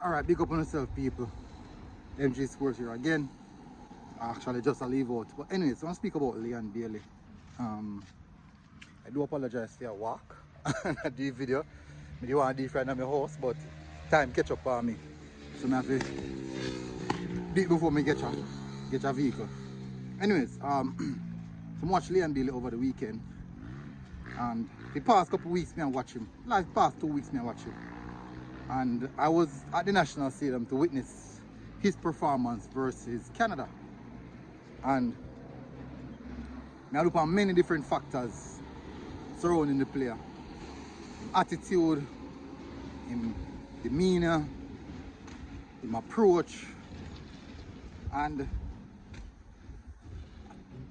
Alright, big up on yourself, people. MG Sports here again. Actually, just a leave out. But anyways, I want to speak about Leon Bailey. I do apologize for your walk and I do video. I do want to defriend my house, but time catch up on me. So I have to do it before I get a vehicle. Anyways, so I watched Leon Bailey over the weekend. And the past couple of weeks, I watch him. Like past 2 weeks, I watch him. And I was at the National Stadium to witness his performance versus Canada. And I look at many different factors surrounding the player. Attitude, him demeanor, him approach, and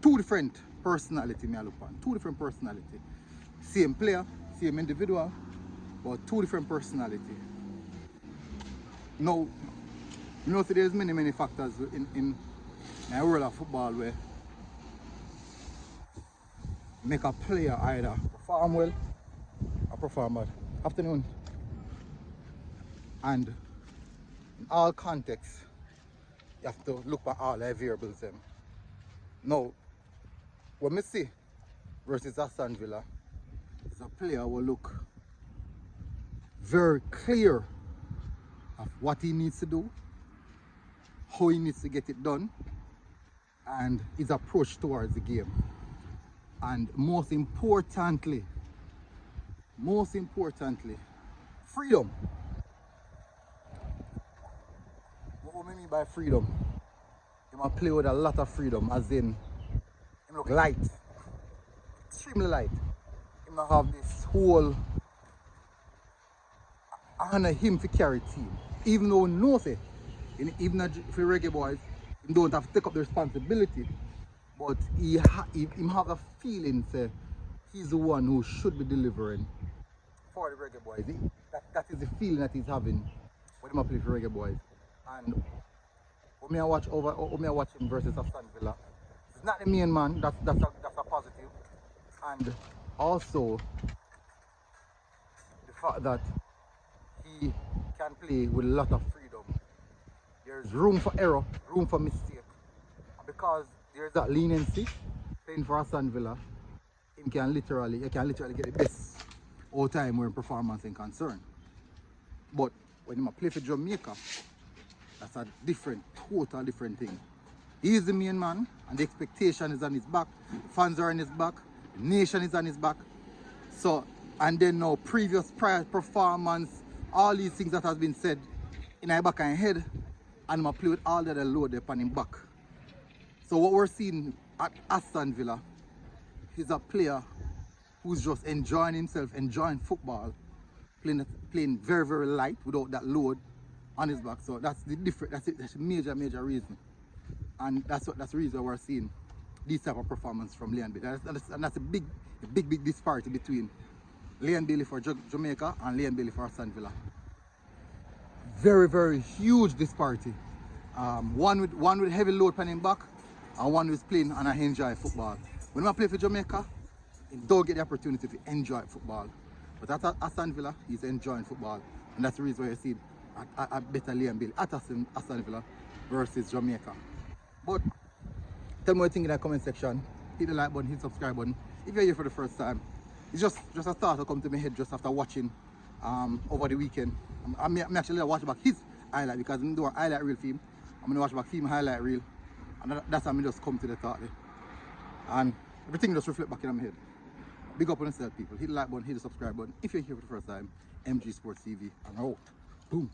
two different personality I look at. Two different personality. Same player, same individual, but two different personality. Now, you know, there's many factors in the world of football where make a player either perform well or perform bad. Afternoon. And in all contexts, you have to look at all the variables them. Now, what I see versus Aston Villa is a player will look very clear of what he needs to do, how he needs to get it done, and his approach towards the game. And most importantly, freedom. What I mean by freedom? He might play with a lot of freedom, as in, he look light, extremely light. He might have this whole honor him to carry team. Even though he knows it, even for Reggae boys, he don't have to take up the responsibility. But he have a feeling that he's the one who should be delivering for the Reggae boys. That is the feeling that he's having when he play for Reggae boys. And when I watch him versus Aston Villa, he's not the main man. That's a positive. And also the fact that he can play with a lot of freedom. There's room for error, room for mistake. And because there's that leniency playing for Aston Villa, he can literally get the best all time when performance is concerned. But when he play for Jamaica, that's a total different thing. He is the main man and the expectation is on his back, fans are on his back, the nation is on his back. So, and then now prior performance, all these things that has been said in my back and head, and I play with all that load upon him back. So what we're seeing at Aston Villa is a player who's just enjoying himself, enjoying football, playing very light without that load on his back. So that's the different. That's a major reason, and that's the reason we're seeing this type of performance from Leon Bailey. And that's a big disparity between Leon Bailey for Jamaica and Leon Bailey for Aston Villa. Very huge disparity. One with heavy load on him back, and one who's playing and I enjoy football. When I play for Jamaica, he don't get the opportunity to enjoy football. But at Aston Villa, he's enjoying football, and that's the reason why you see a better Leon Bailey at Aston Villa versus Jamaica. But tell me what you think in the comment section. Hit the like button, hit the subscribe button. If you're here for the first time, it's just a thought to come to my head just after watching over the weekend. I'm actually watching back his highlight because I'm doing a highlight reel film. I'm gonna watch back film highlight reel, and that's how I just come to the thought there. And everything just reflect back in my head. Big up on yourself, people. Hit the like button, hit the subscribe button. If you're here for the first time, MG Sports TV, and out. Boom.